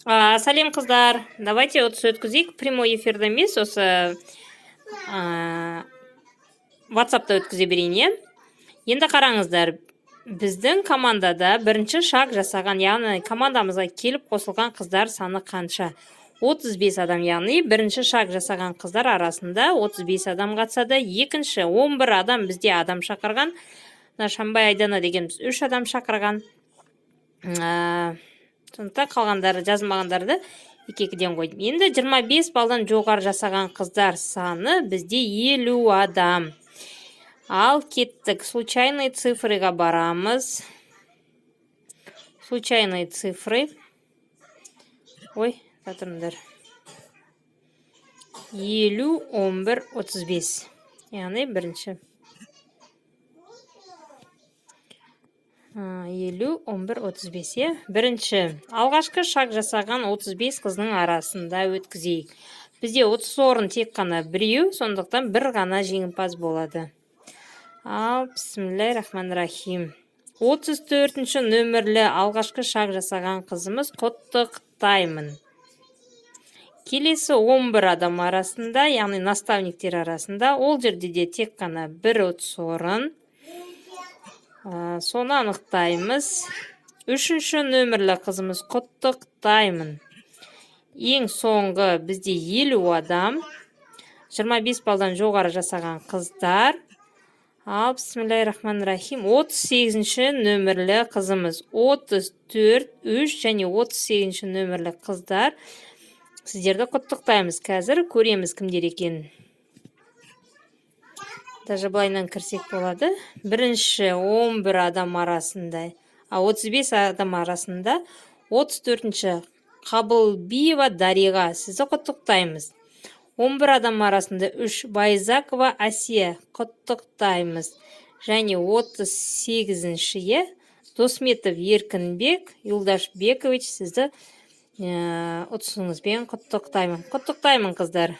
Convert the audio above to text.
Сәлем қыздар, давайте отыз өткізейік, прямой эфирді емес, осы WhatsApp'та өткізе берейін, е? Енді қараңыздар, біздің командада бірінші шаг жасаған, яғни командамызға келіп қосылған қыздар саны қанша? 35 адам, яғни бірінші шаг жасаған қыздар арасында 35 адам қатысады, екінші 11 адам бізде адам шақырған, Шамбай Айдана дегенбіз 3 адам шақырған. Сондықтан қалғандары жазылмағандарды 2-2-ден қойдым. Енді 25 балдан жоғары жасаған қыздар саны бізде 50 адам. Ал кеттік, случайный цифрыға барамыз. Случайный цифры. Ой, татырымдар. 50, 11, 35. Яғни бірінші. 50, 11, 35, е? Бірінші, алғашқы шаг жасаған 35 қыздың арасында өткізейік. Бізде 30 орын тек қана біреу, сондықтан бір ғана жеңімпаз болады. Ал, бисмиллахир-рахманир-рахим. 34-ші нөмірлі алғашқы шаг жасаған қызымыз құттықтаймын. Келесі 11 адам арасында, яғни наставниктер арасында, ол жерде де тек қана бір 30 орын. Соны анықтаймыз. 3-ші нөмірлі қызымыз құттықтаймын. Ең соңғы бізде 50 адам. 25 балдан жоғары жасаған қыздар. Ал, бисмиллахир-рахманир-рахим. 38-ші нөмірлі қызымыз 34, 3 және 38-ші нөмірлі қыздар. Сіздерді құттықтаймыз. Қазір көреміз кімдер екенін. Даже былайынан кірсек болады. Бірінші 11 адам арасында, 35 адам арасында 34-ші Қабылбиева Дариға. Сізді құттықтаймыз. 11 адам арасында 3 Байзакова Асия. Құттықтаймыз. Және 38-ші Досметов Еркінбек Юлдашбекович. Сізді ұтысыңызбен құттықтаймын. Құттықтаймын, қыздар.